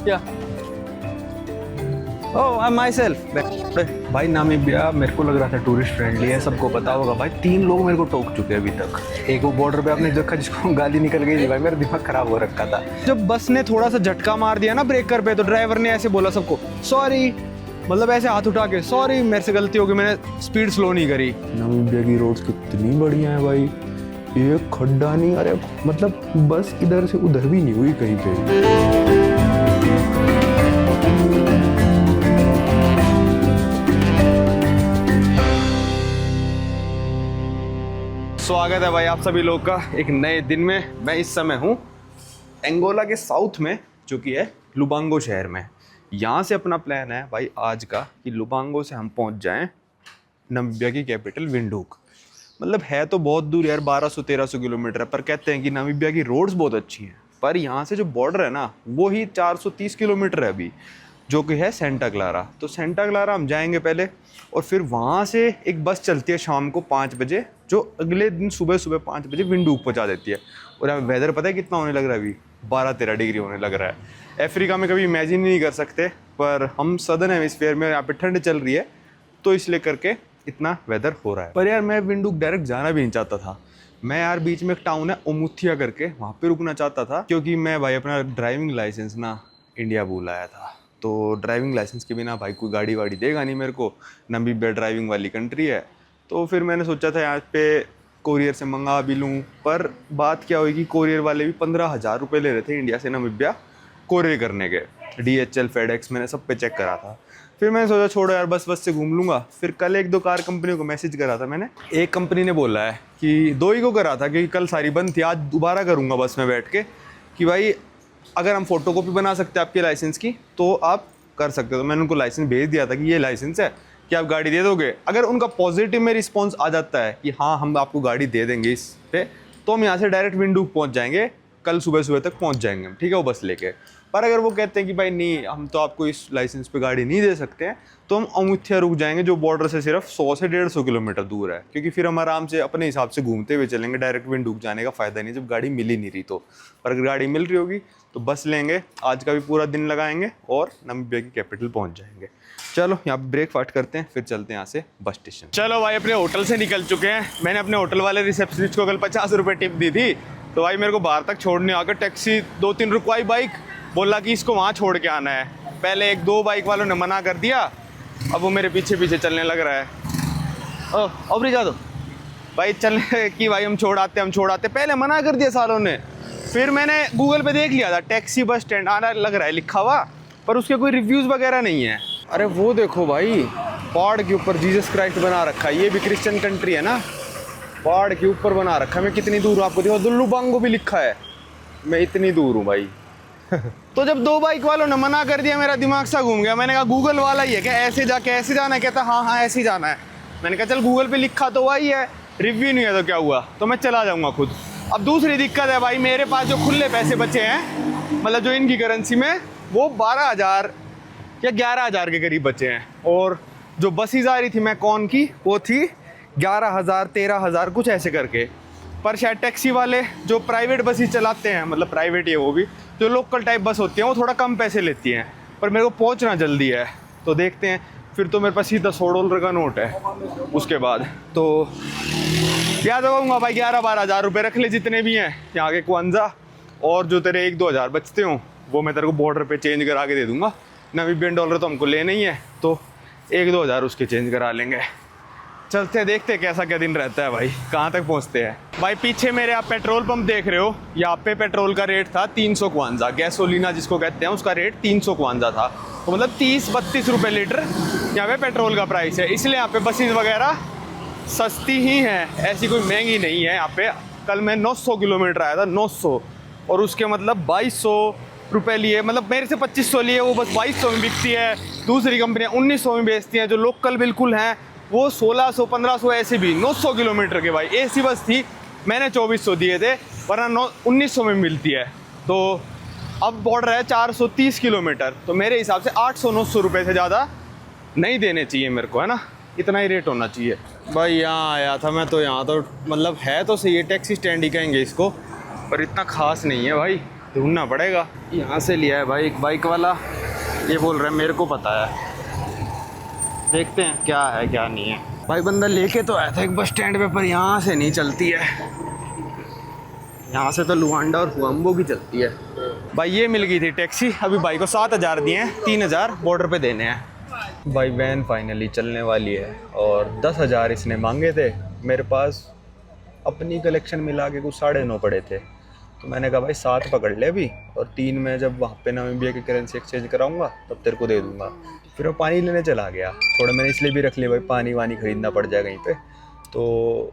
क्या? ओह, आई my self. भाई Namibia मेरे को लग रहा था टूरिस्ट फ्रेंडली है, सबको पता होगा भाई। 3 लोग मेरे को टोक चुके हैं अभी तक। एक वो बॉर्डर पे आपने देखा जिसको गाली निकल गई थी, भाई मेरा दिमाग खराब हो रखा था। जब बस ने थोड़ा सा झटका मार दिया ना ब्रेकर पे, तो ड्राइवर ने ऐसे बोला सबको सॉरी, मतलब ऐसे हाथ उठा के सॉरी मेरे से गलती हो गई, मैंने स्पीड स्लो नहीं करी। नामीबिया की रोड्स कितनी बढ़िया है भाई, एक खड्डा नहीं, अरे मतलब बस इधर से उधर भी नहीं हुई कहीं पे। स्वागत है भाई आप सभी लोग का एक नए दिन में। मैं इस समय हूँ एंगोला के साउथ में, जो कि है लुबांगो शहर में। यहाँ से अपना प्लान है भाई आज का कि लुबांगो से हम पहुँच जाएं नामीबिया की कैपिटल विंडहूक। मतलब है तो बहुत दूर यार, 1200-1300 किलोमीटर है, पर कहते हैं कि नामीबिया की रोड्स बहुत अच्छी हैं। पर यहाँ से जो बॉर्डर है ना, वो ही 430 किलोमीटर है अभी, जो कि है सेंटा क्लारा। तो सेंटा क्लारा हम जाएंगे पहले, और फिर वहाँ से एक बस चलती है शाम को 5 बजे, जो अगले दिन सुबह सुबह 5 बजे विंडहूक पहुँचा देती है। और यहाँ वेदर पता है कितना होने लग रहा है अभी? 12-13 डिग्री होने लग रहा है। अफ्रीका में कभी इमेजिन नहीं कर सकते, पर हम सदर्न हेमिस्फीयर में, यहाँ पे ठंड चल रही है, तो इसलिए करके इतना वेदर हो रहा है। पर यार मैं विंडहूक डायरेक्ट जाना भी नहीं चाहता था। मैं यार बीच में एक टाउन है ओमुथिया करके, वहाँ पे रुकना चाहता था, क्योंकि मैं भाई अपना ड्राइविंग लाइसेंस ना इंडिया भूल आया था। तो ड्राइविंग लाइसेंस के बिना भाई कोई गाड़ी वाड़ी देगा नहीं मेरे को। नामीबिया ड्राइविंग वाली कंट्री है, तो फिर मैंने सोचा था यहाँ पे कोरियर से मंगा भी लूँ। पर बात क्या हुई कि कोरियर वाले भी 15,000 रुपये ले रहे थे इंडिया से नामीबिया कोरियर करने के। DHL, FedEx मैंने सब पे चेक करा था। फिर मैंने सोचा छोड़ो यार, बस से घूम लूँगा। फिर कल 1-2 कार कंपनियों को मैसेज करा था मैंने। एक कंपनी ने बोला है कि 2 ही को करा था, क्योंकि कल सारी बंद थी। आज दोबारा करूँगा बस में बैठ के कि भाई अगर हम फोटोकॉपी बना सकते हैं आपके लाइसेंस की तो आप कर सकते हो। तो मैंने उनको लाइसेंस भेज दिया था कि ये लाइसेंस है, कि आप गाड़ी दे दोगे। अगर उनका पॉजिटिव में रिस्पॉन्स आ जाता है कि हाँ हम आपको गाड़ी दे देंगे इस पे, तो हम यहाँ से डायरेक्ट विंडहूक पहुँच जाएंगे, कल सुबह सुबह तक पहुँच जाएंगे हम, ठीक है, वो बस लेके। पर अगर वो कहते हैं कि भाई नहीं हम तो आपको इस लाइसेंस पे गाड़ी नहीं दे सकते हैं, तो हम ओमुथिया रुक जाएंगे, जो बॉर्डर से सिर्फ 100 से 150 किलोमीटर दूर है। क्योंकि फिर हम आराम से अपने हिसाब से घूमते हुए चलेंगे, डायरेक्ट विंडहूक जाने का फ़ायदा नहीं जब गाड़ी मिल ही नहीं रही तो। पर अगर गाड़ी मिल रही होगी तो बस लेंगे, आज का भी पूरा दिन लगाएंगे और नामीबिया की कैपिटल पहुँच जाएंगे। चलो यहाँ पे ब्रेकफास्ट करते हैं, फिर चलते हैं यहाँ से बस स्टेशन। चलो भाई अपने होटल से निकल चुके हैं। मैंने अपने होटल वाले रिसेप्शनिस्ट को कल 50 रुपये टिप दी थी, तो भाई मेरे को बाहर तक छोड़ने आकर टैक्सी 2-3 रुकवाई बाइक, बोला कि इसको वहाँ छोड़ के आना है। पहले 1-2 बाइक वालों ने मना कर दिया, अब वो मेरे पीछे पीछे चलने लग रहा है। अब नहीं जा दो भाई, चलने कि भाई हम छोड़ आते। पहले मना कर दिया सालों ने। फिर मैंने गूगल पे देख लिया था टैक्सी बस स्टैंड आना लग रहा है लिखा हुआ, पर उसके कोई रिव्यूज़ वगैरह नहीं है। अरे वो देखो भाई, पहाड़ के ऊपर जीसस क्राइस्ट बना रखा है। ये भी क्रिश्चियन कंट्री है ना, पहाड़ के ऊपर बना रखा है। मैं कितनी दूर हूँ आपको देखो, लुबांगो भी लिखा है, मैं इतनी दूर हूँ भाई। तो जब 2 बाइक वालों ने मना कर दिया, मेरा दिमाग सा घूम गया। मैंने कहा गूगल वाला ही है क्या, ऐसे जाके ऐसे जाना है? कहता हाँ ऐसे ही जाना है। मैंने कहा चल गूगल पे लिखा तो वही है, रिव्यू नहीं है तो क्या हुआ, तो मैं चला जाऊँगा खुद। अब दूसरी दिक्कत है भाई, मेरे पास जो खुले पैसे बचे हैं, मतलब जो इनकी करेंसी में, वो 12,000 या 11,000 के करीब बचे हैं। और जो बसेस आ रही थी मैकॉन की, वो थी 11,000-13,000 कुछ ऐसे करके। पर शायद टैक्सी वाले जो प्राइवेट बसेस चलाते हैं, मतलब प्राइवेट ही है वो भी, जो लोकल टाइप बस होती हैं, वो थोड़ा कम पैसे लेती हैं। पर मेरे को पहुंचना जल्दी है, तो देखते हैं। फिर तो मेरे पास सीधा $100 का नोट है। उसके बाद तो याद रखूँगा भाई, 11-12 हज़ार रुपये रख ले जितने भी हैं यहाँ के क्वांजा, और जो तेरे 1-2 हज़ार बचते हों वो मैं तेरे को बॉर्डर पे चेंज करा के दे दूँगा। नामीबियन डॉलर तो हमको लेना ही है, तो 1-2 हज़ार उसके चेंज करा लेंगे। चलते देखते कैसा क्या दिन रहता है भाई, कहाँ तक पहुँचते हैं। भाई पीछे मेरे आप पेट्रोल पंप देख रहे हो, यहाँ पे पेट्रोल का रेट था 300 क्वांजा, गैसोलीना जिसको कहते हैं, उसका रेट 300 क्वांजा था। तो मतलब 30-32 रुपये लीटर यहाँ पे पेट्रोल का प्राइस है। इसलिए यहाँ पे बसेस वगैरह सस्ती ही हैं, ऐसी कोई महंगी नहीं है यहाँ पे। कल मैं 900 किलोमीटर आया था, 900, और उसके मतलब 2200 रुपये लिए, मतलब मेरे से 2500 लिए, वो बस 2200 में बिकती है। दूसरी कंपनियाँ 1900 में बेचती हैं, जो लोकल बिल्कुल हैं वो 1600-1500 ऐसे भी। 900 किलोमीटर के भाई AC बस थी, मैंने 2400 दिए थे, वरना 1900 में मिलती है। तो अब बॉर्डर है 430 किलोमीटर, तो मेरे हिसाब से 800-900 रुपये से ज़्यादा नहीं देने चाहिए मेरे को, है ना, इतना ही रेट होना चाहिए। भाई यहाँ आया था मैं, तो यहाँ तो मतलब है तो सही है, टैक्सी स्टैंड ही कहेंगे इसको, पर इतना खास नहीं है भाई। ढूंढना पड़ेगा। यहाँ से लिया है भाई एक बाइक वाला, ये बोल रहा है मेरे को पता है, देखते हैं क्या है क्या नहीं है। भाई बंदा लेके तो आया था एक बस स्टैंड पे, पर यहाँ से नहीं चलती है, यहाँ से तो लुआंडा और हुआम्बो की चलती है। भाई ये मिल गई थी टैक्सी, अभी भाई को 7,000 दिए हैं, 3,000 बॉर्डर पे देने हैं। भाई वैन फाइनली चलने वाली है और 10,000 इसने मांगे थे। मेरे पास अपनी कलेक्शन मिला के कुछ 9.5 पड़े थे, तो मैंने कहा भाई 7 पकड़ ले अभी, और 3 में जब वहाँ पे नामीबिया की करेंसी एक्सचेंज कराऊंगा तब तेरे को दे दूंगा। फिर वो पानी लेने चला गया, थोड़ा मैंने इसलिए भी रख लिया भाई पानी वानी खरीदना पड़ जाए कहीं पे। तो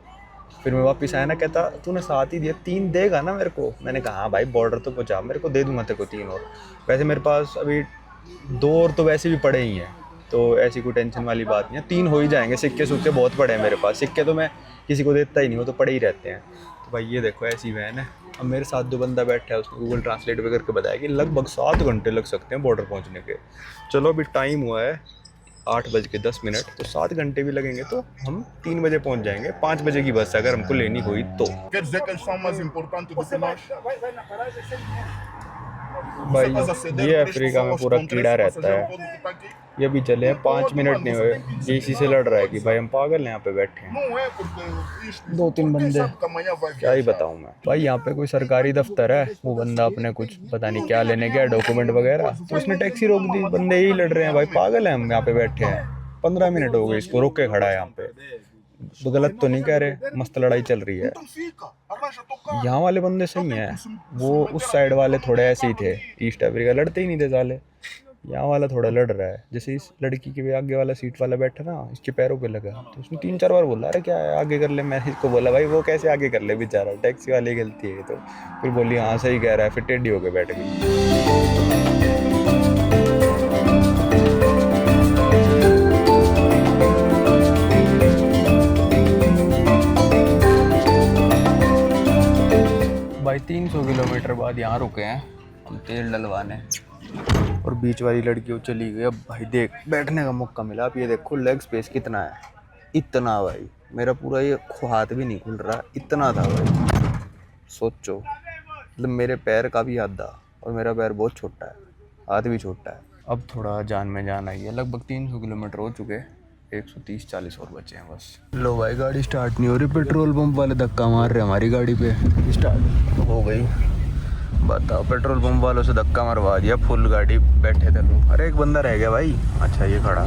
फिर मैं वापस आया ना, कहता तूने 7 ही दिया, 3 देगा ना मेरे को। मैंने कहा हाँ भाई बॉर्डर तो पहुँचा, मेरे को दे दूंगा तेरे को 3 और। वैसे मेरे पास अभी 2 और तो वैसे भी पड़े ही हैं, तो ऐसी कोई टेंशन वाली बात नहीं है, 3 हो ही जाएंगे। सिक्के सुक्के बहुत पड़े हैं मेरे पास, सिक्के तो मैं किसी को देता ही नहीं, वो तो पड़े ही रहते हैं। तो भाई ये देखो ऐसी वैन है। अब मेरे साथ जो बंदा बैठा है उसको गूगल ट्रांसलेट पे करके बताया कि लगभग 7 घंटे लग सकते हैं बॉर्डर पहुंचने के। चलो अभी टाइम हुआ है 8:10, तो 7 घंटे भी लगेंगे तो हम 3 बजे पहुंच जाएंगे। 5 बजे की बस अगर हमको लेनी हुई तो। भाई ये अफ्रीका में पूरा कीड़ा रहता है। ये भी चले हैं 5 मिनट नहीं हुए, ये इसी से लड़ रहा है कि भाई हम पागल हैं, यहाँ पे बैठे हैं 2-3 बंदे, क्या ही बताऊँ मैं। भाई यहाँ पे कोई सरकारी दफ्तर है, वो बंदा अपने कुछ पता नहीं क्या लेने गया, डॉक्यूमेंट वगैरह, तो उसने टैक्सी रोक दी। बंदे यही लड़ रहे हैं, भाई पागल हैं हम यहाँ पे बैठे हैं, 15 मिनट हो गए इसको रोक के खड़ा है यहाँ पे। तो गलत तो नहीं कह रहे, मस्त लड़ाई चल रही है। यहाँ वाले बंदे सही हैं, वो उस साइड वाले थोड़े ऐसे ही थे, ईस्ट अफ्रीका लड़ते ही नहीं थे साले। यहाँ वाला थोड़ा लड़ रहा है, जैसे इस लड़की के भी आगे वाला सीट वाला बैठा ना, इसके पैरों पे लगा, तो उसने 3-4 बार बोला अरे क्या है आगे कर ले। मैंने इसको बोला भाई वो कैसे आगे कर ले बेचारा, टैक्सी वाले की गलती है। तो फिर बोली हाँ सही कह रहा है, फिर टेढ़ी होके बैठ गई। भाई 300 किलोमीटर बाद यहाँ रुके हैं हम तेल डलवाने, और बीच वाली लड़की वो चली गई। अब भाई देख बैठने का मौका मिला। अब ये देखो लेग स्पेस कितना है, इतना भाई, मेरा पूरा ये हाथ भी नहीं खुल रहा, इतना था भाई। सोचो मतलब मेरे पैर का भी आधा, और मेरा पैर बहुत छोटा है, हाथ भी छोटा है। अब थोड़ा जान में जान आई है, लगभग 300 किलोमीटर हो चुके, 130-140 और बचे हैं बस। लो भाई गाड़ी स्टार्ट नहीं हो रही, पेट्रोल पंप वाले धक्का मार रहे हैं हमारी गाड़ी पे। स्टार्ट हो गई, बताओ पेट्रोल पंप वालों से धक्का मरवा दिया, फुल गाड़ी बैठे थे लोग। अरे एक बंदा रह गया भाई, अच्छा ये खड़ा,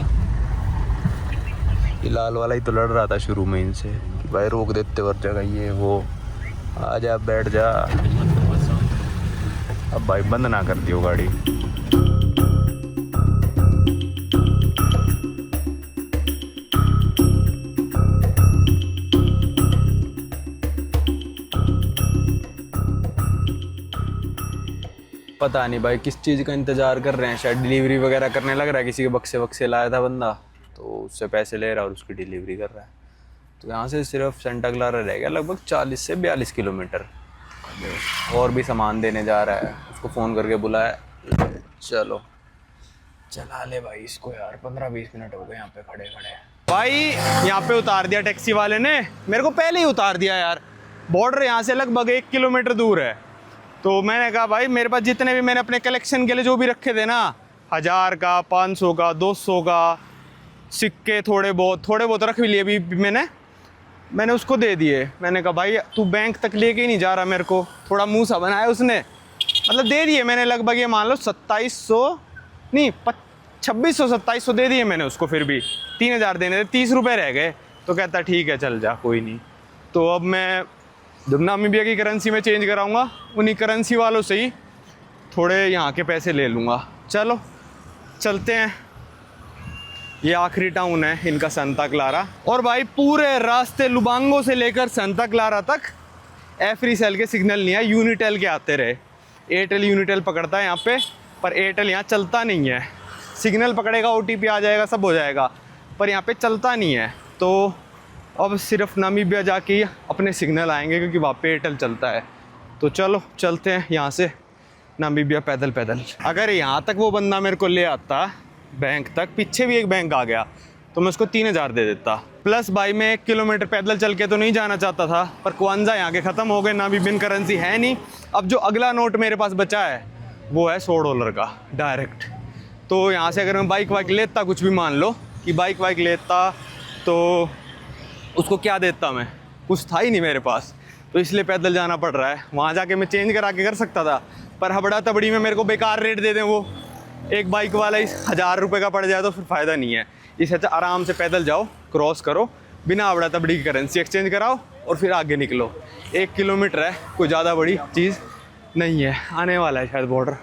ये लाल वाला ही तो लड़ रहा था शुरू में इनसे कि भाई रोक देते और जगह ये वो, आ जा बैठ जा। अब भाई बंद ना कर दियो गाड़ी। पता नहीं भाई किस चीज़ का इंतज़ार कर रहे हैं, शायद डिलीवरी वगैरह करने लग रहा है। किसी के बक्से वक्से लाया था बंदा, तो उससे पैसे ले रहा है और उसकी डिलीवरी कर रहा है। तो यहाँ से सिर्फ सेंटा क्लारा रह गया लगभग 40 से 42 किलोमीटर, और भी सामान देने जा रहा है। उसको फ़ोन करके बुलाया, चलो चला ले भाई इसको यार, 15-20 मिनट हो गए यहाँ पे खड़े खड़े। भाई यहाँ पे उतार दिया टैक्सी वाले ने, मेरे को पहले ही उतार दिया यार। बॉर्डर यहाँ से लगभग 1 किलोमीटर दूर है। तो मैंने कहा भाई मेरे पास जितने भी मैंने अपने कलेक्शन के लिए जो भी रखे थे ना, 1000 का, 500 का, 200 का सिक्के थोड़े बहुत रख भी लिए भी मैंने उसको दे दिए। मैंने कहा भाई तू बैंक तक लेके ही नहीं जा रहा, मेरे को थोड़ा मुँह सा बनाया उसने, मतलब दे दिए मैंने लगभग, ये मान लो 2700 नहीं 2600-2700 दे दिए मैंने उसको। फिर भी 3000 देने थे, 30 रुपये रह गए। तो कहता ठीक है चल जा कोई नहीं। तो अब मैं जब नामीबिया की करेंसी में चेंज कराऊंगा, उन्हीं करेंसी वालों से ही थोड़े यहाँ के पैसे ले लूँगा। चलो चलते हैं, ये आखिरी टाउन है इनका सेंटा क्लारा। और भाई पूरे रास्ते लुबांगो से लेकर सेंटा क्लारा तक एफ्रीसेल के सिग्नल नहीं है, यूनिटेल के आते रहे। एयरटेल यूनिटेल पकड़ता है यहाँ पे, पर एयरटेल यहाँ चलता नहीं है। सिग्नल पकड़ेगा, OTP आ जाएगा, सब हो जाएगा, पर यहाँ पे चलता नहीं है। तो अब सिर्फ नामीबिया जाके ही अपने सिग्नल आएंगे, क्योंकि वहाँ पे एयरटेल चलता है। तो चलो चलते हैं यहाँ से नामीबिया पैदल पैदल। अगर यहाँ तक वो बंदा मेरे को ले आता बैंक तक, पीछे भी एक बैंक आ गया, तो मैं उसको 3000 दे देता। प्लस भाई मैं 1 किलोमीटर पैदल चल के तो नहीं जाना चाहता था, पर क्वांजा यहाँ के ख़त्म हो गए, नामीबियन करेंसी है नहीं। अब जो अगला नोट मेरे पास बचा है वो है $100 का डायरेक्ट। तो यहाँ से अगर मैं बाइक वाइक लेता, कुछ भी मान लो कि बाइक वाइक लेता, तो उसको क्या देता मैं, कुछ था ही नहीं मेरे पास, तो इसलिए पैदल जाना पड़ रहा है। वहाँ जाके मैं चेंज करा के कर सकता था, पर हबड़ा तबड़ी में मेरे को बेकार रेट दे दें वो, एक बाइक वाला इस 1000 रुपये का पड़ जाए तो फिर फ़ायदा नहीं है। इससे अच्छा आराम से पैदल जाओ, क्रॉस करो, बिना हबड़ा तबड़ी की करेंसी एक्सचेंज कराओ और फिर आगे निकलो। 1 किलोमीटर है, कोई ज़्यादा बड़ी चीज़ नहीं है। आने वाला है शायद बॉर्डर।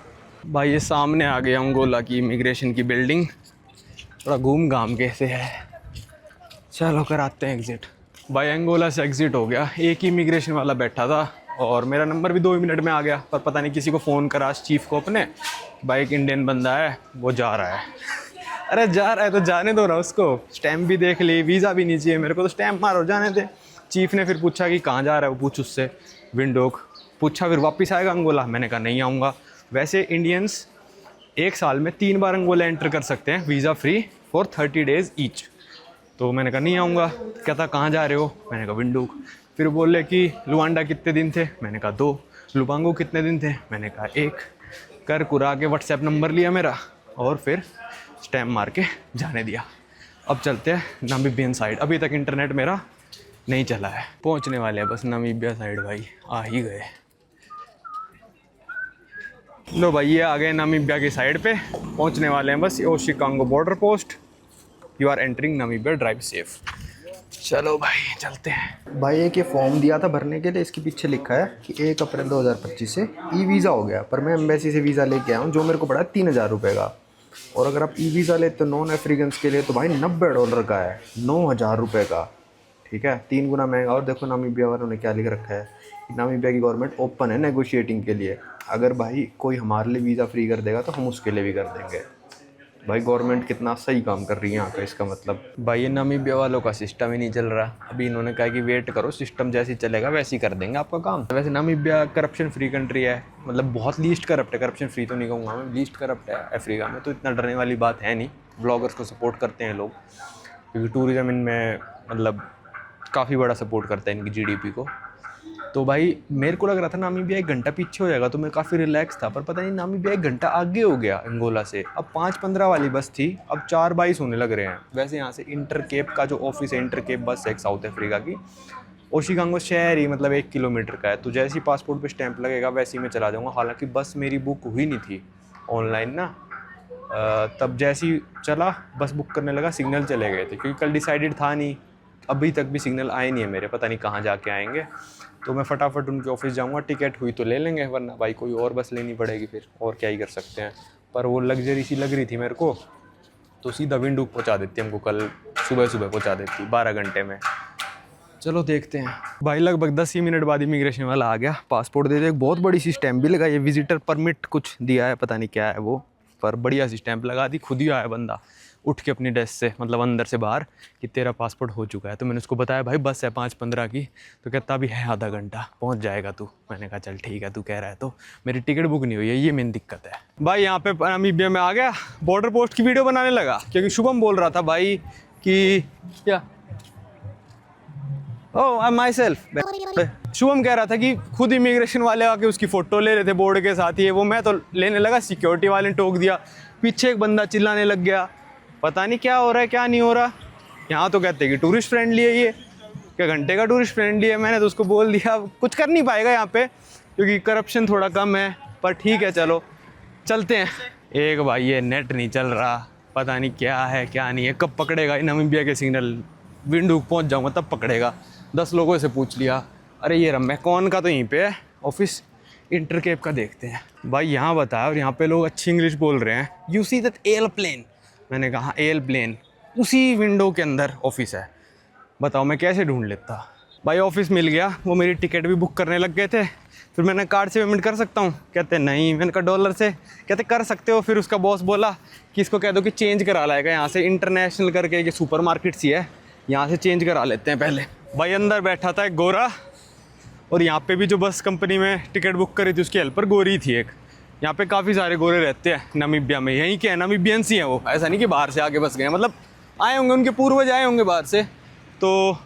भाई ये सामने आ गया अंगोला की इमिग्रेशन की बिल्डिंग, थोड़ा घूम घाम के से है। चलो कराते हैं एग्ज़िट। भाई अंगोला से एग्ज़िट हो गया, एक ही इमिग्रेशन वाला बैठा था और मेरा नंबर भी 2 मिनट में आ गया, पर पता नहीं किसी को फ़ोन करा चीफ़ को अपने, भाई एक इंडियन बंदा है वो जा रहा है। अरे जा रहा है तो जाने दो ना उसको, स्टैम्प भी देख ली, वीज़ा भी नहीं चाहिए मेरे को, तो स्टैम्प मारो जाने दे। चीफ़ ने फिर पूछा कि कहाँ जा रहा है वो, पूछ उससे, विंडोक पूछा, फिर वापस आएगा अंगोला, मैंने कहा नहीं आऊँगा। वैसे इंडियंस 1 साल में 3 बार अंगोला एंटर कर सकते हैं visa free for 30 days each. तो मैंने कहा नहीं आऊँगा। कहता कहाँ जा रहे हो, मैंने कहा विंडोक। फिर बोले कि लुआंडा कितने दिन थे, मैंने कहा 2। लुबांगो कितने दिन थे, मैंने कहा 1। कर कुरा के व्हाट्सएप नंबर लिया मेरा और फिर स्टैम्प मार के जाने दिया। अब चलते हैं नामीबियन साइड। अभी तक इंटरनेट मेरा नहीं चला है, पहुंचने वाले हैं बस नामीबिया साइड। भाई आ ही गए। लो भाई ये आ गए नामीबिया की साइड पे, पहुंचने वाले हैं बस। Oshikango border post, you are entering Namibia, drive safe. चलो भाई चलते हैं। भाई एक ये फॉर्म दिया था भरने के लिए, इसके पीछे लिखा है कि 1 अप्रैल 2025 से ई वीज़ा हो गया, पर मैं एम्बेसी से वीज़ा लेके आया हूँ जो मेरे को पड़ा 3000 रुपये का। और अगर आप ई वीज़ा लेते हो नॉन अफ्रीकन्स के लिए तो भाई $90 का है, 9000 रुपये का। ठीक है, 3 गुना महंगा। और देखो नामीबिया वालों ने क्या लिख रखा है, नामीबिया की गवर्नमेंट ओपन है नेगोशिएटिंग के लिए। अगर भाई कोई हमारे लिए वीज़ा फ्री कर देगा तो हम उसके लिए भी कर देंगे। भाई गवर्नमेंट कितना सही काम कर रही है यहाँ का, इसका मतलब। भाई ये नामीबिया वालों का सिस्टम ही नहीं चल रहा। अभी इन्होंने कहा कि वेट करो, सिस्टम जैसे ही चलेगा वैसे ही कर देंगे आपका काम। वैसे नामीबिया करप्शन फ्री कंट्री है, मतलब बहुत लीस्ट करप्ट है, करप्शन फ्री तो नहीं कहूँगा मैं, लीस्ट करप्ट है अफ्रीका में, तो इतना डरने वाली बात है नहीं। ब्लॉगर्स को सपोर्ट करते हैं लोग, क्योंकि टूरिज़्म इनमें मतलब काफ़ी बड़ा सपोर्ट करता है इनकी GDP को। तो भाई मेरे को लग रहा था नामीबिया 1 घंटा पीछे हो जाएगा, तो मैं काफ़ी रिलैक्स था, पर पता नहीं नामीबिया 1 घंटा आगे हो गया अंगोला से। अब 5:15 वाली बस थी, अब 4:22 होने लग रहे हैं। वैसे यहाँ से इंटरकेप का जो ऑफिस है, इंटरकेप बस है एक साउथ अफ्रीका की, ओशिकांगो शहर ही मतलब 1 किलोमीटर का है। तो जैसे ही पासपोर्ट पे स्टैंप लगेगा वैसे ही मैं चला जाऊँगा। हालांकि बस मेरी बुक हुई नहीं थी ऑनलाइन ना, तब जैसे ही चला बस बुक करने लगा, सिग्नल चले गए थे, क्योंकि कल डिसाइडेड था नहीं, अभी तक भी सिग्नल आए नहीं है मेरे, पता नहीं कहाँ जाके आएंगे। तो मैं फटाफट उनके ऑफिस जाऊंगा, टिकट हुई तो ले लेंगे, वरना भाई कोई और बस लेनी पड़ेगी फिर, और क्या ही कर सकते हैं। पर वो लग्जरी सी लग रही थी मेरे को, तो सीधा विंडोक पहुंचा देती हमको, कल सुबह सुबह पहुंचा देती 12 घंटे में। चलो देखते हैं। भाई लगभग 10 ही मिनट बाद इमिग्रेशन वाला आ गया, पासपोर्ट दे दे। एक बहुत बड़ी सी स्टैम्प भी लगाई है, विजिटर परमिट कुछ दिया है, पता नहीं क्या है वो, पर बढ़िया सी स्टैंप लगा दी। खुद ही आया बंदा उठ के अपनी डेस्क से, मतलब अंदर से बाहर, कि तेरा पासपोर्ट हो चुका है। तो मैंने उसको बताया भाई बस है 5:15 की, तो कहता अभी है आधा घंटा, पहुंच जाएगा तू। मैंने कहा चल ठीक है, तू कह रहा है तो। मेरी टिकट बुक नहीं हुई है, ये मेन दिक्कत है। भाई यहाँ पे नामीबिया में आ गया, बॉर्डर पोस्ट की वीडियो बनाने लगा, क्योंकि शुभम बोल रहा था भाई कि क्या, ओह माई सेल्फ, शुभम कह रहा था कि खुद इमिग्रेशन वाले आके उसकी फ़ोटो ले रहे थे बोर्ड के साथ ही, वो मैं तो लेने लगा, सिक्योरिटी वाले ने टोक दिया। पीछे एक बंदा चिल्लाने लग गया, पता नहीं क्या हो रहा है क्या नहीं हो रहा। यहाँ तो कहते हैं कि टूरिस्ट फ्रेंडली है, ये क्या घंटे का टूरिस्ट फ्रेंडली है। मैंने तो उसको बोल दिया कुछ कर नहीं पाएगा यहाँ पे, क्योंकि करप्शन थोड़ा कम है, पर ठीक है चलो चलते हैं। एक भाई ये नेट नहीं चल रहा, पता नहीं क्या है क्या नहीं है, कब पकड़ेगा नामीबिया के सिग्नल। विंडोक पहुँच जाऊँगा तब पकड़ेगा। 10 लोगों से पूछ लिया। अरे ये रमैकॉन का तो यहीं पे है ऑफिस, इंटरकेप का देखते हैं। भाई यहाँ बताया, और यहाँ पे लोग अच्छी इंग्लिश बोल रहे हैं। यू सी दैट एयरप्लेन, मैंने कहा एयरप्लेन, उसी विंडो के अंदर ऑफिस है। बताओ मैं कैसे ढूंढ लेता। भाई ऑफिस मिल गया, वो मेरी टिकट भी बुक करने लग गए थे। फिर मैंने कार्ड से पेमेंट कर सकता हूँ, कहते नहीं। मैंने कहा डॉलर से, कहते कर सकते हो। फिर उसका बॉस बोला कि इसको कह दो कि चेंज करा लाएगा यहाँ से, इंटरनेशनल करके ये सुपर मार्केट सी है, यहाँ से चेंज करा लेते हैं पहले। भाई अंदर बैठा था एक गोरा, और यहाँ पे भी जो बस कंपनी में टिकट बुक करी थी उसकी हेल्पर गोरी थी एक। यहाँ पे काफ़ी सारे गोरे रहते हैं नामीबिया में, यहीं के हैं, नामीबियंस ही हैं वो, ऐसा नहीं कि बाहर से आके बस गए, मतलब आए होंगे, उनके पूर्वज आए होंगे बाहर से। तो तो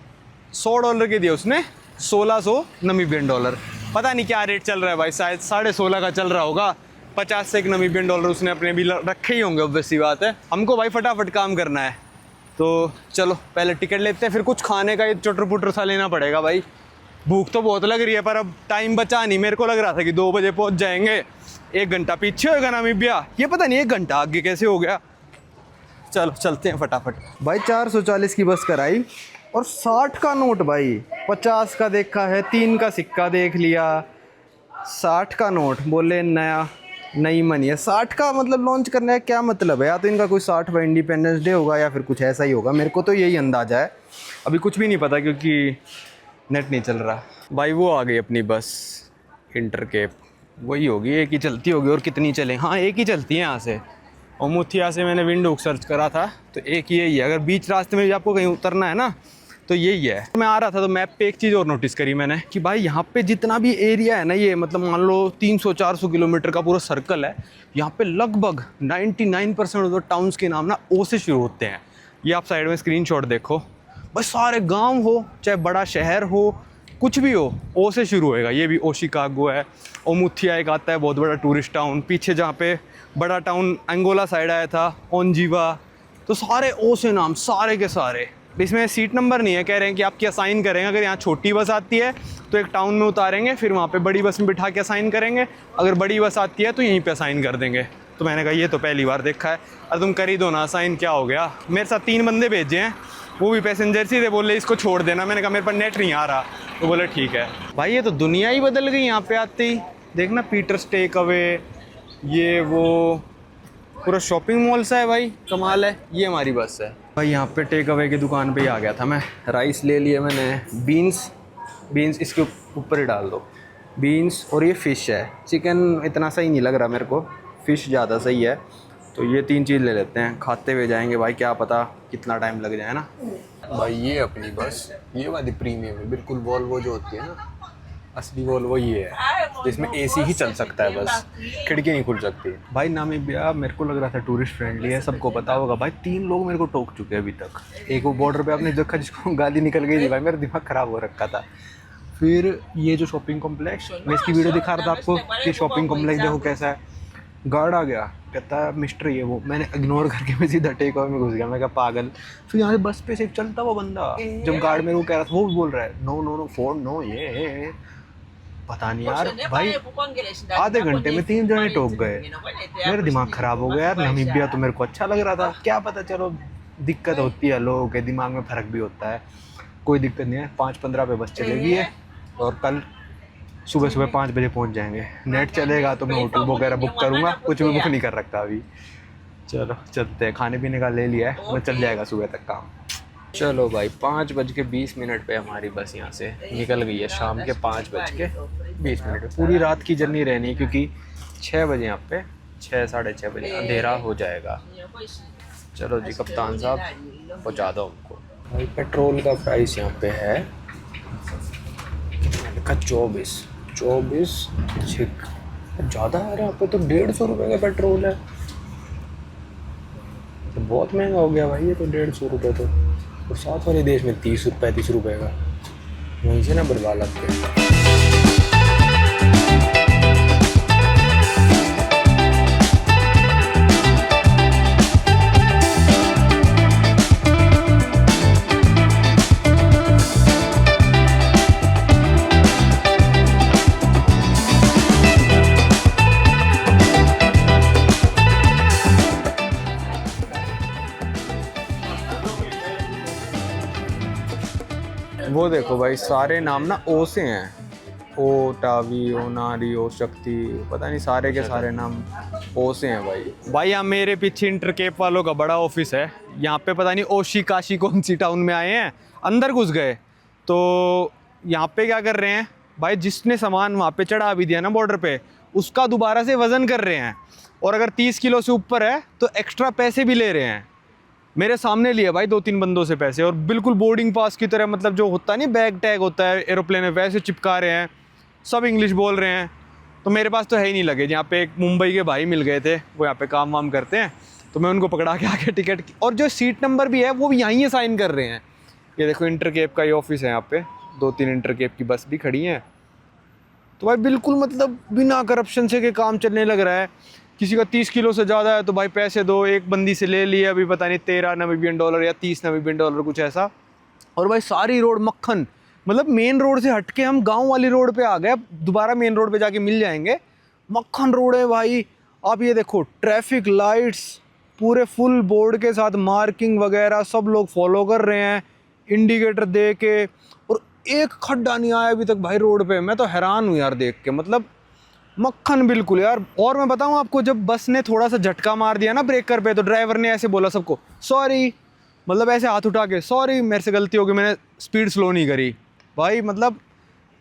$100 के दिए उसने, 1600 नमीबियन डॉलर। पता नहीं क्या रेट चल रहा है भाई, शायद 16.5 का चल रहा होगा। 50 से एक नमीबियन डॉलर उसने अपने भी रखे ही होंगे, ऑब्वियस सी बात है। हमको भाई फटाफट काम करना है, तो चलो पहले टिकट लेते हैं, फिर कुछ खाने का ये चटर पुटर सा लेना पड़ेगा भाई। भूख तो बहुत लग रही है, पर अब टाइम बचा नहीं। मेरे को लग रहा था कि 2 बजे पहुंच जाएंगे, 1 घंटा पीछे होगा नामीबिया, ये पता नहीं 1 घंटा आगे कैसे हो गया। चलो चलते हैं फटाफट। भाई 440 की बस कराई और 60 का नोट भाई, 50 का देखा है, 3 का सिक्का देख लिया, 60 का नोट, बोले नई मनी है। 60 का मतलब लॉन्च करने का क्या मतलब है? या तो इनका कोई 60वां इंडिपेंडेंस डे होगा या फिर कुछ ऐसा ही होगा, मेरे को तो यही अंदाज़ा है। अभी कुछ भी नहीं पता क्योंकि नेट नहीं चल रहा। भाई वो आ गई अपनी बस, इंटरकेप, वही होगी, एक ही चलती होगी। और कितनी चले? हाँ एक ही चलती है यहाँ से। और मुथिया से मैंने विंडोक सर्च करा था तो एक यही है। अगर बीच रास्ते में भी आपको कहीं उतरना है ना तो यही है। मैं आ रहा था तो मैप पे एक चीज़ और नोटिस करी मैंने कि भाई यहाँ पे जितना भी एरिया है ना, ये मतलब मान लो 300-400 किलोमीटर का पूरा सर्कल है, यहाँ पे लगभग 99% ऑफ द टाउन्स के नाम ना ओ से शुरू होते हैं। ये आप साइड में स्क्रीनशॉट देखो, बस सारे गांव हो चाहे बड़ा शहर हो, कुछ भी हो, ओ से शुरू होएगा। ये भी ओशिकागो है। ओमुथिया एक आता है बहुत बड़ा टूरिस्ट टाउन, पीछे जहाँ पे बड़ा टाउन अंगोला साइड आया था, ओंजीवा, तो सारे ओ से नाम, सारे के सारे। इसमें सीट नंबर नहीं है, कह रहे हैं कि आपकी असाइन करेंगे। अगर यहाँ छोटी बस आती है तो एक टाउन में उतारेंगे, फिर वहाँ पे बड़ी बस में बिठा के असाइन करेंगे। अगर बड़ी बस आती है तो यहीं पे असाइन कर देंगे। तो मैंने कहा ये तो पहली बार देखा है। अरे तुम कर ही दो ना असाइन, क्या हो गया। मेरे साथ 3 बंदे भेजे हैं, वो भी पैसेंजर ही थे, बोले इसको छोड़ देना। मैंने कहा मेरे पास नेट नहीं आ रहा, तो बोले ठीक है। भाई ये तो दुनिया ही बदल गई यहाँ पे आते ही। देखना पीटर्स टेक अवे, ये वो पूरा शॉपिंग मॉल सा है भाई, कमाल है। ये हमारी बस है भाई। यहाँ पे टेक अवे की दुकान पे ही आ गया था मैं। राइस ले लिए मैंने, बीन्स इसके ऊपर ही डाल दो, बीन्स। और ये फ़िश है, चिकन इतना सही नहीं लग रहा मेरे को, फ़िश ज़्यादा सही है। तो ये 3 चीज़ ले लेते हैं, खाते हुए जाएंगे भाई, क्या पता कितना टाइम लग जाए ना। भाई ये अपनी बस, ये वाली प्रीमियम है बिल्कुल, वॉल्वो जो होती है ना, असली वॉल्वो ये है, जिसमें एसी ही चल सकता है, बस खिड़की नहीं खुल सकती। भाई नामीबिया मेरे को लग रहा था टूरिस्ट फ्रेंडली है, सबको पता होगा भाई। 3 लोग मेरे को टोक चुके हैं अभी तक। एक वो बॉर्डर पे आपने देखा जिसको गाली निकल गई थी भाई, मेरा दिमाग ख़राब हो रखा था। फिर ये जो शॉपिंग कॉम्प्लेक्स, मैं इसकी वीडियो दिखा रहा था आपको कि शॉपिंग कॉम्प्लेक्स देखो कैसा है। गार्ड आ गया, कहता है मिस्टर ये वो, मैंने इग्नोर करके मैं सीधा टेक अवे में घुस गया। मैं कहा पागल। फिर यहाँ से बस पे से चलता वो बंदा, जब गार्ड मेरे को कह रहा था, वो भी बोल रहा है नो फोन नो, ये पता नहीं यार भाई। आधे घंटे में 3 जने टोक गए, मेरा दिमाग ख़राब हो गया यार। नामीबिया तो मेरे को अच्छा लग रहा था, क्या पता, चलो दिक्कत होती है, लोगों के दिमाग में फ़र्क भी होता है, कोई दिक्कत नहीं है। 5:15 पे बस चलेगी है और कल सुबह 5 बजे पहुंच जाएंगे। नेट चलेगा तो मैं होटल वगैरह बुक करूँगा, कुछ भी बुक नहीं कर रखा अभी। चलो चलते हैं, खाने पीने का ले लिया है, मैं चल जाएगा सुबह तक काम। चलो भाई 5:20 पे हमारी बस यहाँ से निकल गई है, शाम के 5:20 पे। पूरी रात की जर्नी रहनी है क्योंकि 6 बजे यहाँ पे 6-6:30 बजे अंधेरा हो जाएगा। चलो जी कप्तान साहब पहुँचा दो हमको। भाई पेट्रोल का प्राइस यहाँ पे है 24 ज़्यादा है यहाँ पे तो। 150 रुपये का पेट्रोल है, तो बहुत महंगा हो गया भाई ये तो। 150 रुपये तो, और साथ वाले देश में 30 रुपये का, वहीं से ना बर्बाद लगते हैं। वो देखो भाई सारे नाम ना ओ से हैं, ओ टावी, ओ नारी, ओ शक्ति, पता नहीं सारे के सारे नाम ओ से हैं भाई। भाई यहाँ मेरे पीछे इंटरकेप वालों का बड़ा ऑफिस है। यहाँ पे पता नहीं ओशिकाशी कौन सी टाउन में आए हैं, अंदर घुस गए। तो यहाँ पे क्या कर रहे हैं भाई, जिसने सामान वहाँ पे चढ़ा भी दिया ना बॉर्डर पे, उसका दोबारा से वज़न कर रहे हैं। और अगर 30 किलो से ऊपर है तो एक्स्ट्रा पैसे भी ले रहे हैं। मेरे सामने लिए भाई 2-3 बंदों से पैसे, और बिल्कुल बोर्डिंग पास की तरह, मतलब जो होता है नहीं बैग टैग होता है एरोप्लेन में, वैसे चिपका रहे हैं। सब इंग्लिश बोल रहे हैं। तो मेरे पास तो है ही नहीं लगे। यहाँ पे एक मुंबई के भाई मिल गए थे, वो यहाँ पे काम वाम करते हैं, तो मैं उनको पकड़ा के आके टिकट की, और जो सीट नंबर भी है वो भी यहीं साइन कर रहे हैं। ये देखो इंटरकेप का ये ऑफिस है, यहाँ पे 2-3 इंटरकेप की बस भी खड़ी हैं। तो भाई बिल्कुल मतलब बिना करप्शन से के काम चलने लग रहा है। किसी का 30 किलो से ज़्यादा है तो भाई पैसे दो, एक बंदी से ले लिए अभी पता नहीं 13 नामीबियन डॉलर या 30 नामीबियन डॉलर कुछ ऐसा। और भाई सारी रोड मक्खन, मतलब मेन रोड से हट के हम गाँव वाली रोड पे आ गए, दोबारा मेन रोड पे जाके मिल जाएंगे। मक्खन रोड है भाई। आप ये देखो ट्रैफिक लाइट्स पूरे फुल बोर्ड के साथ, मार्किंग वगैरह सब लोग फॉलो कर रहे हैं इंडिकेटर दे के, और एक खड्डा नहीं आया अभी तक भाई रोड पे। मैं तो हैरान हूँ यार देख के, मतलब मक्खन बिल्कुल यार। और मैं बताऊँ आपको, जब बस ने थोड़ा सा झटका मार दिया ना ब्रेकर पे, तो ड्राइवर ने ऐसे बोला सबको सॉरी, मतलब ऐसे हाथ उठा के सॉरी मेरे से गलती हो गई, मैंने स्पीड स्लो नहीं करी। भाई मतलब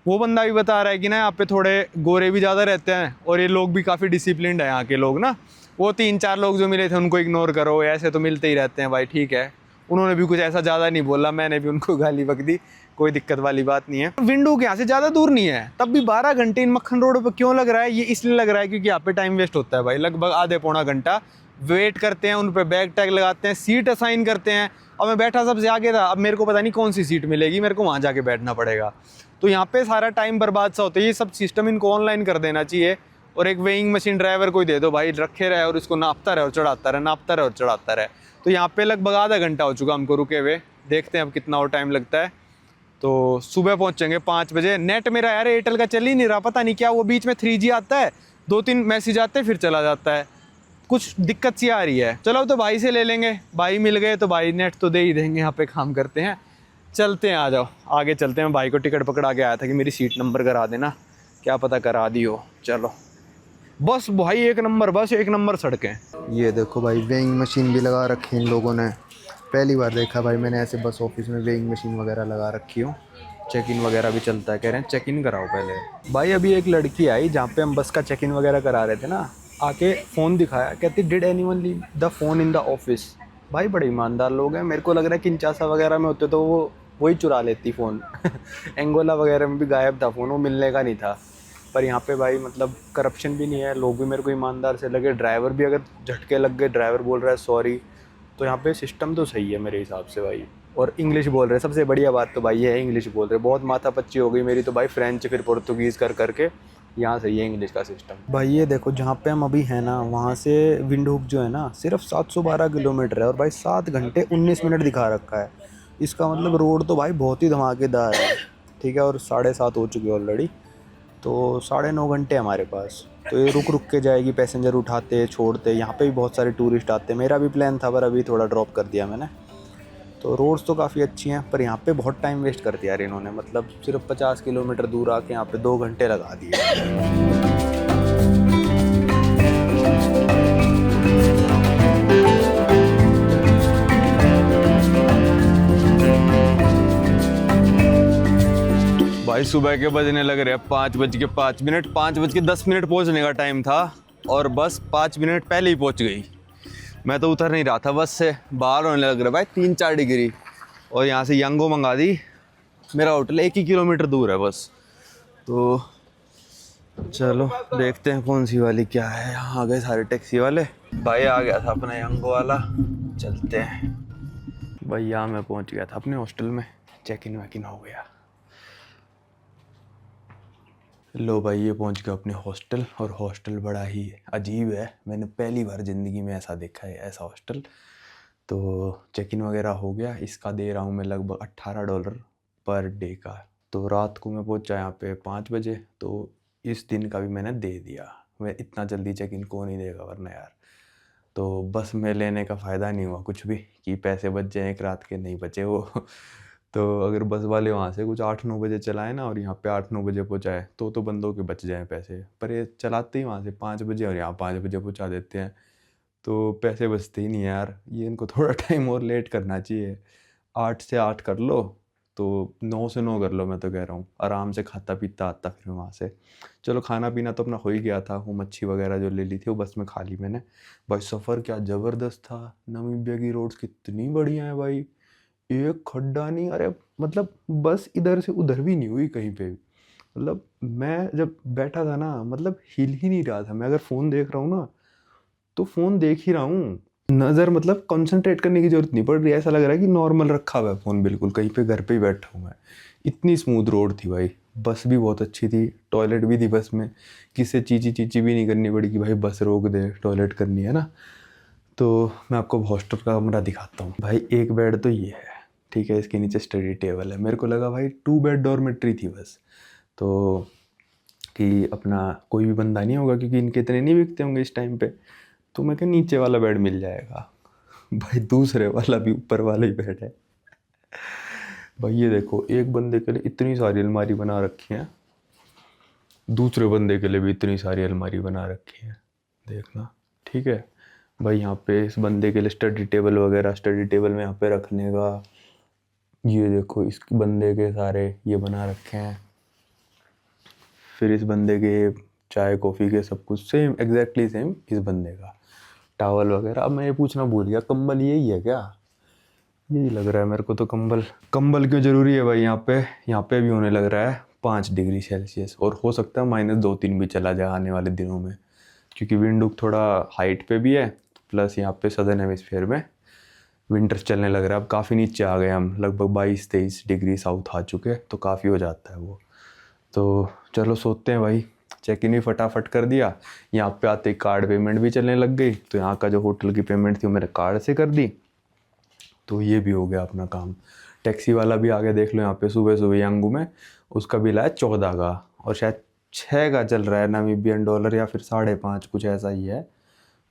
वो बंदा भी बता रहा है कि ना यहाँ पे थोड़े गोरे भी ज़्यादा रहते हैं और ये लोग भी काफ़ी डिसिप्लिन्ड है यहाँ के लोग ना। वो 3-4 लोग जो मिले थे उनको इग्नोर करो, ऐसे तो मिलते ही रहते हैं भाई, ठीक है। उन्होंने भी कुछ ऐसा ज़्यादा नहीं बोला, मैंने भी उनको गाली बक दी, कोई दिक्कत वाली बात नहीं है। विंडो के यहाँ से ज़्यादा दूर नहीं है, तब भी 12 घंटे इन मक्खन रोड पर क्यों लग रहा है? ये इसलिए लग रहा है क्योंकि यहाँ पे टाइम वेस्ट होता है भाई। लगभग आधे पौना घंटा वेट करते हैं, उन पर बैग टैग लगाते हैं, सीट असाइन करते हैं। अब मैं बैठा सबसे आगे था, अब मेरे को पता नहीं कौन सी सीट मिलेगी, मेरे को वहाँ जाके बैठना पड़ेगा। तो यहाँ पे सारा टाइम बर्बाद सा होता है। ये सब सिस्टम इनको ऑनलाइन कर देना चाहिए और एक वेइंग मशीन ड्राइवर को ही दे दो भाई, रखे रहे और इसको नापता रहे और चढ़ाता रहे, नापता रहे और चढ़ाता रहे। तो यहाँ पे लगभग आधा घंटा हो चुका हमको रुके हुए, देखते हैं अब कितना और टाइम लगता है। तो सुबह पहुँचेंगे 5 बजे। नेट मेरा यार एयरटेल का चल ही नहीं रहा, पता नहीं क्या, वो बीच में 3G आता है, 2-3 मैसेज आते हैं फिर चला जाता है, कुछ दिक्कत सी आ रही है। चलो अब तो भाई से ले लेंगे, भाई मिल गए तो भाई नेट तो दे ही देंगे, यहाँ पे काम करते हैं। चलते हैं, आ जाओ आगे चलते हैं। भाई को टिकट पकड़ा के आया था कि मेरी सीट नंबर करा देना, क्या पता करा दी हो। चलो बस भाई 1 नंबर बस, 1 नंबर सड़कें। ये देखो भाई वेइंग मशीन भी लगा रखी है इन लोगों ने, पहली बार देखा भाई मैंने ऐसे बस ऑफिस में वेइंग मशीन वगैरह लगा रखी हो। चेक इन वगैरह भी चलता है, कह रहे हैं चेक इन कराओ पहले। भाई अभी एक लड़की आई जहाँ पे हम बस का चेक इन वगैरह करा रहे थे ना, आके फ़ोन दिखाया, कहती did anyone leave the phone in the office. भाई बड़े ईमानदार लोग हैं, मेरे को लग रहा है किंचासा वगैरह में होते तो वो वही चुरा लेती फ़ोन। एंगोला वगैरह में भी गायब था फ़ोन, वो मिलने का नहीं था। पर यहाँ पे भाई मतलब करप्शन भी नहीं है, लोग भी मेरे को ईमानदार से लगे, ड्राइवर भी अगर झटके लग गए, ड्राइवर बोल रहा है सॉरी, तो यहाँ पे सिस्टम तो सही है मेरे हिसाब से भाई। और इंग्लिश बोल रहे हैं, सबसे बढ़िया बात तो भाई ये है इंग्लिश बोल रहे हैं। बहुत माथापच्ची हो गई मेरी तो भाई फ्रेंच फिर पुर्तगीज़ कर करके, यहाँ सही है इंग्लिश का सिस्टम। भाई ये देखो जहाँ पे हम अभी हैं ना, वहाँ से विंडहुक जो है ना सिर्फ 712 किलोमीटर है और भाई 7 घंटे 19 मिनट दिखा रखा है। इसका मतलब रोड तो भाई बहुत ही धमाकेदार है, ठीक है। और 7:30 हो चुकी है ऑलरेडी, तो 9.5 घंटे हमारे पास। तो ये रुक रुक के जाएगी, पैसेंजर उठाते छोड़ते। यहाँ पे भी बहुत सारे टूरिस्ट आते हैं, मेरा भी प्लान था पर अभी थोड़ा ड्रॉप कर दिया मैंने। तो रोड्स तो काफ़ी अच्छी हैं पर यहाँ पे बहुत टाइम वेस्ट कर दिया यार इन्होंने, मतलब सिर्फ 50 किलोमीटर दूर आके यहाँ पे 2 घंटे लगा दिए। भाई सुबह के बजने लग रहे हैं 5:05, 5:10 पहुँचने का टाइम था और बस 5 मिनट पहले ही पहुँच गई। मैं तो उतर नहीं रहा था बस से, बाहर होने लग रहा भाई 3-4 डिग्री। और यहाँ से यांगो मंगा दी, मेरा होटल 1 ही किलोमीटर दूर है बस। तो चलो देखते हैं कौन सी वाली क्या है। यहाँ आ गए सारे टैक्सी वाले, भाई आ गया था अपना यांगो वाला, चलते हैं। भाई यहाँ मैं पहुँच गया था अपने हॉस्टल में, चेक इन वैक इन हो गया। लो भाई ये पहुंच गया अपने हॉस्टल, और हॉस्टल बड़ा ही अजीब है, मैंने पहली बार ज़िंदगी में ऐसा देखा है, ऐसा हॉस्टल। तो चेक इन वगैरह हो गया, इसका दे रहा हूँ मैं लगभग $18 पर डे का। तो रात को मैं पहुंचा यहाँ पे 5 बजे, तो इस दिन का भी मैंने दे दिया। मैं इतना जल्दी चेक इन को नहीं देगा वरना यार। तो बस में लेने का फ़ायदा नहीं हुआ कुछ भी, कि पैसे बच जाएँ एक रात के, नहीं बचे वो। तो अगर बस वाले वहाँ से कुछ 8-9 बजे चलाए ना और यहाँ पे 8-9 बजे पहुँचाए तो बंदों के बच जाएँ पैसे। पर ये चलाते ही वहाँ से 5 बजे और यहाँ 5 बजे पहुँचा देते हैं, तो पैसे बचते ही नहीं यार। ये इनको थोड़ा टाइम और लेट करना चाहिए, 8 से 8 कर लो, तो 9 से 9 कर लो। मैं तो कह रहा हूँ आराम से खाता पीता आता फिर वहाँ से। चलो खाना पीना तो अपना हो ही गया था, वो मच्छी वगैरह जो ले ली थी वो बस में खा ली मैंने। भाई सफ़र क्या ज़बरदस्त था, नामीबिया की रोड्स कितनी बढ़िया है भाई, एक खड्डा नहीं, अरे मतलब बस इधर से उधर भी नहीं हुई कहीं पे भी। मतलब मैं जब बैठा था ना, मतलब हिल ही नहीं रहा था मैं। अगर फ़ोन देख रहा हूँ ना तो फ़ोन देख ही रहा हूँ, नज़र मतलब कंसंट्रेट करने की जरूरत नहीं पड़ रही, ऐसा लग रहा है कि नॉर्मल रखा हुआ है फ़ोन, बिल्कुल कहीं पे घर पे ही बैठा हूँ मैं। इतनी स्मूथ रोड थी भाई। बस भी बहुत अच्छी थी, टॉयलेट भी थी बस में, किसी चीची भी नहीं करनी पड़ी कि भाई बस रोक दे टॉयलेट करनी है ना। तो मैं आपको हॉस्टल का कमरा दिखाता हूँ भाई। एक बेड तो ये है, ठीक है, इसके नीचे स्टडी टेबल है। मेरे को लगा भाई 2 बेड डॉर्मेट्री थी बस, तो कि अपना कोई भी बंदा नहीं होगा क्योंकि इनके इतने नहीं बिकते होंगे इस टाइम पे, तो मैं क्या नीचे वाला बेड मिल जाएगा। भाई दूसरे वाला भी ऊपर वाला ही बेड है भाई। ये देखो, एक बंदे के लिए इतनी सारी अलमारी बना रखी है, दूसरे बंदे के लिए भी इतनी सारी अलमारी बना रखी है, देखना, ठीक है भाई। यहाँ पे इस बंदे के लिए स्टडी टेबल वगैरह, स्टडी टेबल में यहाँ पे रखने का, ये देखो इस बंदे के सारे ये बना रखे हैं। फिर इस बंदे के चाय कॉफ़ी के सब कुछ सेम, एग्जैक्टली सेम इस बंदे का। टावल वगैरह, अब मैं ये पूछना भूल गया, कंबल यही है क्या? यही लग रहा है मेरे को तो। कंबल क्यों ज़रूरी है भाई? यहाँ पे भी होने लग रहा है 5 डिग्री सेल्सियस, और हो सकता है -2-3 भी चला जाए आने वाले दिनों में, क्योंकि विंडुक थोड़ा हाइट पे भी है, प्लस यहाँ पे सदर्न हेमिस्फीयर में विंटर्स चलने लग रहा है। अब काफ़ी नीचे आ गए हम, लगभग 22-23 डिग्री साउथ आ चुके, तो काफ़ी हो जाता है वो। तो चलो सोते हैं भाई। चेक इन भी फटाफट कर दिया, यहाँ पे आते ही कार्ड पेमेंट भी चलने लग गई, तो यहाँ का जो होटल की पेमेंट थी वो मेरे कार्ड से कर दी, तो ये भी हो गया अपना काम। टैक्सी वाला भी आ गया, देख लो यहाँ पे सुबह सुबह यांगू में, उसका बिल आया 14 का, और शायद 6 का चल रहा है नामीबियन डॉलर, या फिर 5.5 कुछ ऐसा ही है।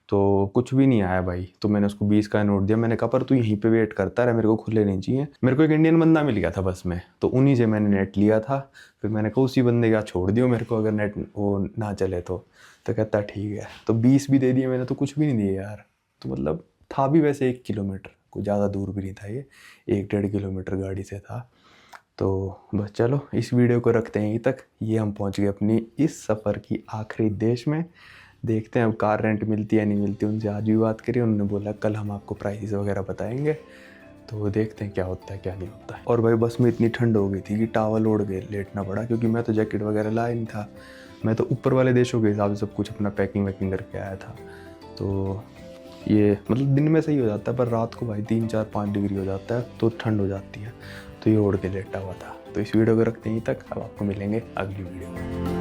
तो कुछ भी नहीं आया भाई। तो मैंने उसको 20 का नोट दिया, मैंने कहा पर तू यहीं पे वेट करता रहा, मेरे को खुले नहीं चाहिए। मेरे को एक इंडियन बंदा मिल गया था बस में, तो उन्हीं से मैंने नेट लिया था। फिर मैंने कहा उसी बंदे का छोड़ दियो मेरे को, अगर नेट वो ना चले तो कहता ठीक है। तो 20 भी दे दिए मैंने, तो कुछ भी नहीं दिए यार। तो मतलब था भी वैसे 1 किलोमीटर, कोई ज़्यादा दूर भी नहीं था, ये 1-1.5 किलोमीटर गाड़ी से था। तो बस चलो इस वीडियो को रखते हैं यहीं तक। ये हम पहुंच गए अपनी इस सफ़र की आखिरी देश में। देखते हैं अब कार रेंट मिलती है नहीं मिलती। उनसे आज भी बात करी, उन्होंने बोला कल हम आपको प्राइसेस वगैरह बताएंगे, तो देखते हैं क्या होता है क्या नहीं होता है। और भाई बस में इतनी ठंड हो गई थी कि टावल ओढ़ के लेटना पड़ा, क्योंकि मैं तो जैकेट वगैरह लाया नहीं था। मैं तो ऊपर वाले देशों के हिसाब से सब कुछ अपना पैकिंग वैकिंग करके आया था। तो ये मतलब दिन में सही हो जाता है, पर रात को भाई 3-4-5 डिग्री हो जाता है, तो ठंड हो जाती है। तो ये ओढ़ के लेटा हुआ था। तो इस वीडियो को रखते हैं यहीं तक, अब आपको मिलेंगे अगली वीडियो में।